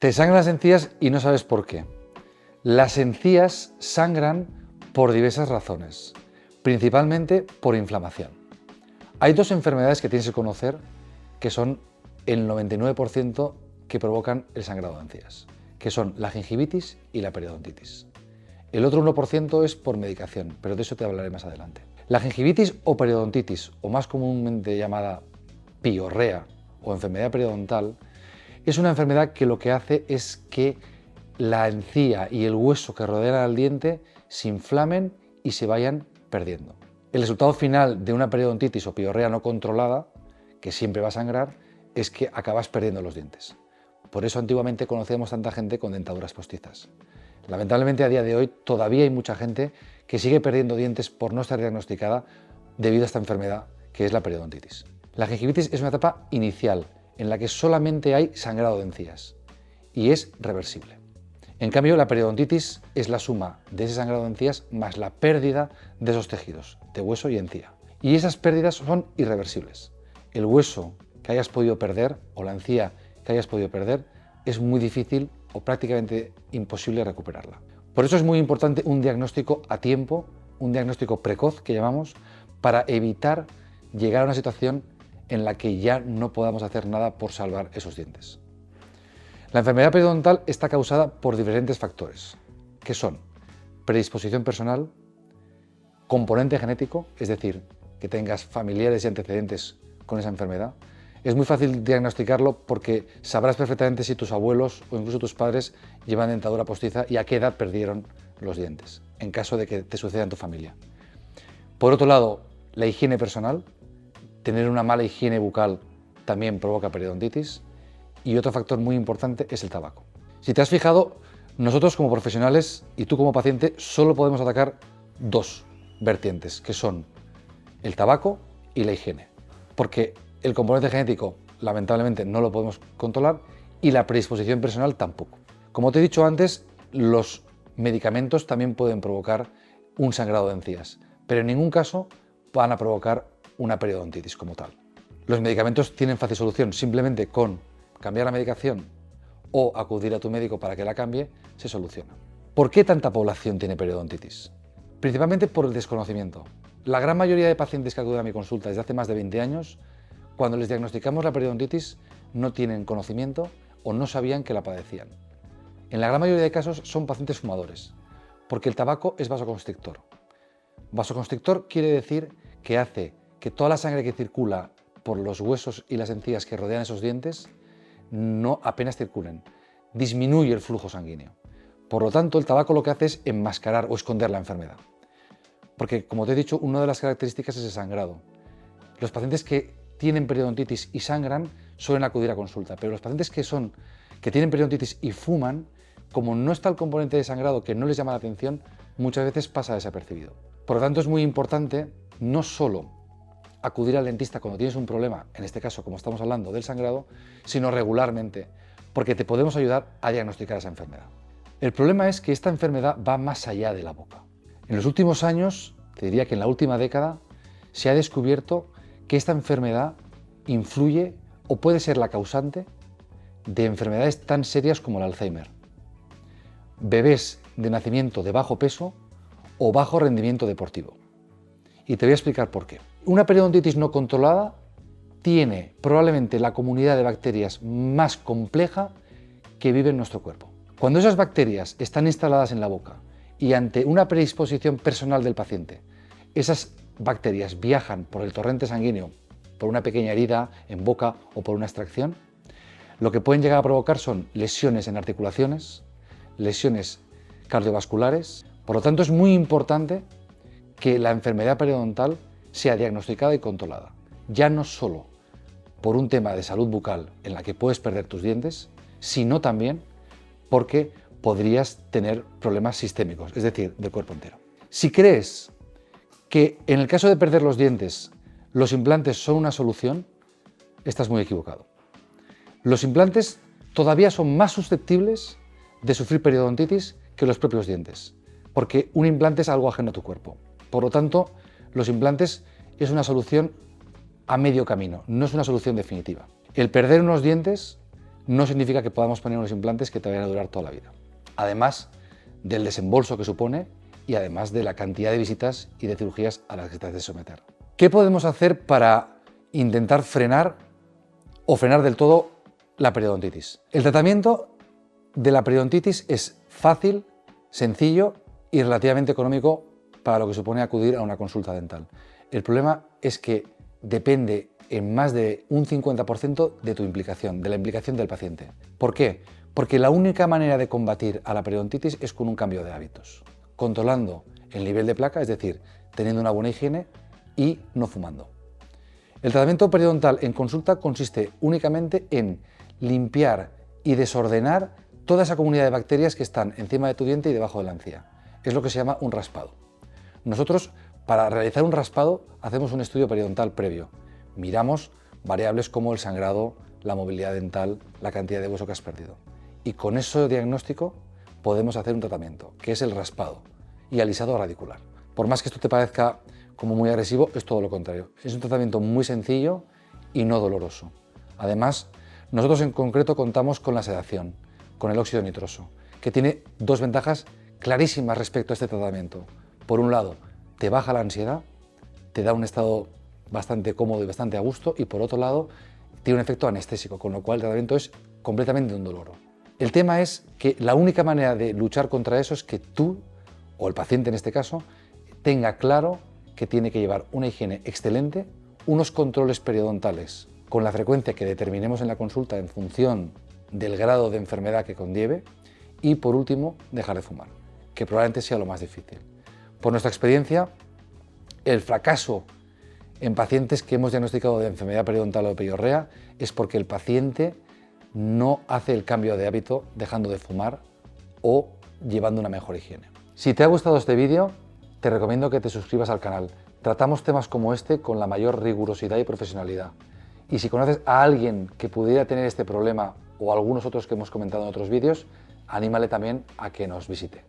Te sangran las encías y no sabes por qué. Las encías sangran por diversas razones, principalmente por inflamación. Hay dos enfermedades que tienes que conocer que son el 99% que provocan el sangrado de encías, que son la gingivitis y la periodontitis. El otro 1% es por medicación, pero de eso te hablaré más adelante. La gingivitis o periodontitis, o más comúnmente llamada piorrea o enfermedad periodontal, es una enfermedad que lo que hace es que la encía y el hueso que rodean al diente se inflamen y se vayan perdiendo. El resultado final de una periodontitis o piorrea no controlada, que siempre va a sangrar, es que acabas perdiendo los dientes. Por eso antiguamente conocíamos tanta gente con dentaduras postizas. Lamentablemente a día de hoy todavía hay mucha gente que sigue perdiendo dientes por no estar diagnosticada debido a esta enfermedad que es la periodontitis. La gingivitis es una etapa inicial en la que solamente hay sangrado de encías y es reversible. En cambio, la periodontitis es la suma de ese sangrado de encías más la pérdida de esos tejidos, de hueso y encía. Y esas pérdidas son irreversibles. El hueso que hayas podido perder o la encía que hayas podido perder es muy difícil o prácticamente imposible recuperarla. Por eso es muy importante un diagnóstico a tiempo, un diagnóstico precoz que llamamos, para evitar llegar a una situación en la que ya no podamos hacer nada por salvar esos dientes. La enfermedad periodontal está causada por diferentes factores, que son predisposición personal, componente genético, es decir, que tengas familiares y antecedentes con esa enfermedad. Es muy fácil diagnosticarlo porque sabrás perfectamente si tus abuelos o incluso tus padres llevan dentadura postiza y a qué edad perdieron los dientes, en caso de que te suceda en tu familia. Por otro lado, la higiene personal. Tener una mala higiene bucal también provoca periodontitis. Y otro factor muy importante es el tabaco. Si te has fijado, nosotros como profesionales y tú como paciente solo podemos atacar dos vertientes, que son el tabaco y la higiene. Porque el componente genético, lamentablemente, no lo podemos controlar y la predisposición personal tampoco. Como te he dicho antes, los medicamentos también pueden provocar un sangrado de encías, pero en ningún caso van a provocar una periodontitis como tal. Los medicamentos tienen fácil solución, simplemente con cambiar la medicación o acudir a tu médico para que la cambie, se soluciona. ¿Por qué tanta población tiene periodontitis? Principalmente por el desconocimiento. La gran mayoría de pacientes que acuden a mi consulta desde hace más de 20 años, cuando les diagnosticamos la periodontitis, no tienen conocimiento o no sabían que la padecían. En la gran mayoría de casos son pacientes fumadores, porque el tabaco es vasoconstrictor. Vasoconstrictor quiere decir que hace que toda la sangre que circula por los huesos y las encías que rodean esos dientes no apenas circulen, disminuye el flujo sanguíneo. Por lo tanto, el tabaco lo que hace es enmascarar o esconder la enfermedad. Porque, como te he dicho, una de las características es el sangrado. Los pacientes que tienen periodontitis y sangran suelen acudir a consulta, pero los pacientes que tienen periodontitis y fuman, como no está el componente de sangrado que no les llama la atención, muchas veces pasa desapercibido. Por lo tanto, es muy importante no solo acudir al dentista cuando tienes un problema, en este caso como estamos hablando del sangrado, sino regularmente, porque te podemos ayudar a diagnosticar esa enfermedad. El problema es que esta enfermedad va más allá de la boca. En los últimos años, te diría que en la última década, se ha descubierto que esta enfermedad influye o puede ser la causante de enfermedades tan serias como el Alzheimer, bebés de nacimiento de bajo peso o bajo rendimiento deportivo. Y te voy a explicar por qué. Una periodontitis no controlada tiene probablemente la comunidad de bacterias más compleja que vive en nuestro cuerpo. Cuando esas bacterias están instaladas en la boca y ante una predisposición personal del paciente, esas bacterias viajan por el torrente sanguíneo, por una pequeña herida en boca o por una extracción, lo que pueden llegar a provocar son lesiones en articulaciones, lesiones cardiovasculares. Por lo tanto, es muy importante que la enfermedad periodontal sea diagnosticada y controlada, ya no solo por un tema de salud bucal en la que puedes perder tus dientes, sino también porque podrías tener problemas sistémicos, es decir, del cuerpo entero. Si crees que en el caso de perder los dientes los implantes son una solución, estás muy equivocado. Los implantes todavía son más susceptibles de sufrir periodontitis que los propios dientes, porque un implante es algo ajeno a tu cuerpo. Por lo tanto, los implantes es una solución a medio camino, no es una solución definitiva. El perder unos dientes no significa que podamos poner unos implantes que te vayan a durar toda la vida. Además del desembolso que supone y además de la cantidad de visitas y de cirugías a las que te has de someter. ¿Qué podemos hacer para intentar frenar o frenar del todo la periodontitis? El tratamiento de la periodontitis es fácil, sencillo y relativamente económico para lo que supone acudir a una consulta dental. El problema es que depende en más de un 50% de tu implicación, de la implicación del paciente. ¿Por qué? Porque la única manera de combatir a la periodontitis es con un cambio de hábitos, controlando el nivel de placa, es decir, teniendo una buena higiene y no fumando. El tratamiento periodontal en consulta consiste únicamente en limpiar y desordenar toda esa comunidad de bacterias que están encima de tu diente y debajo de la encía. Es lo que se llama un raspado. Nosotros, para realizar un raspado, hacemos un estudio periodontal previo. Miramos variables como el sangrado, la movilidad dental, la cantidad de hueso que has perdido. Y con ese diagnóstico podemos hacer un tratamiento, que es el raspado y alisado radicular. Por más que esto te parezca como muy agresivo, es todo lo contrario. Es un tratamiento muy sencillo y no doloroso. Además, nosotros en concreto contamos con la sedación, con el óxido nitroso, que tiene dos ventajas clarísimas respecto a este tratamiento. Por un lado, te baja la ansiedad, te da un estado bastante cómodo y bastante a gusto, y por otro lado, tiene un efecto anestésico, con lo cual el tratamiento es completamente indoloro. El tema es que la única manera de luchar contra eso es que tú, o el paciente en este caso, tenga claro que tiene que llevar una higiene excelente, unos controles periodontales con la frecuencia que determinemos en la consulta en función del grado de enfermedad que conlleve y, por último, dejar de fumar, que probablemente sea lo más difícil. Por nuestra experiencia, el fracaso en pacientes que hemos diagnosticado de enfermedad periodontal o de periorrea es porque el paciente no hace el cambio de hábito dejando de fumar o llevando una mejor higiene. Si te ha gustado este vídeo, te recomiendo que te suscribas al canal. Tratamos temas como este con la mayor rigurosidad y profesionalidad. Y si conoces a alguien que pudiera tener este problema o algunos otros que hemos comentado en otros vídeos, anímale también a que nos visite.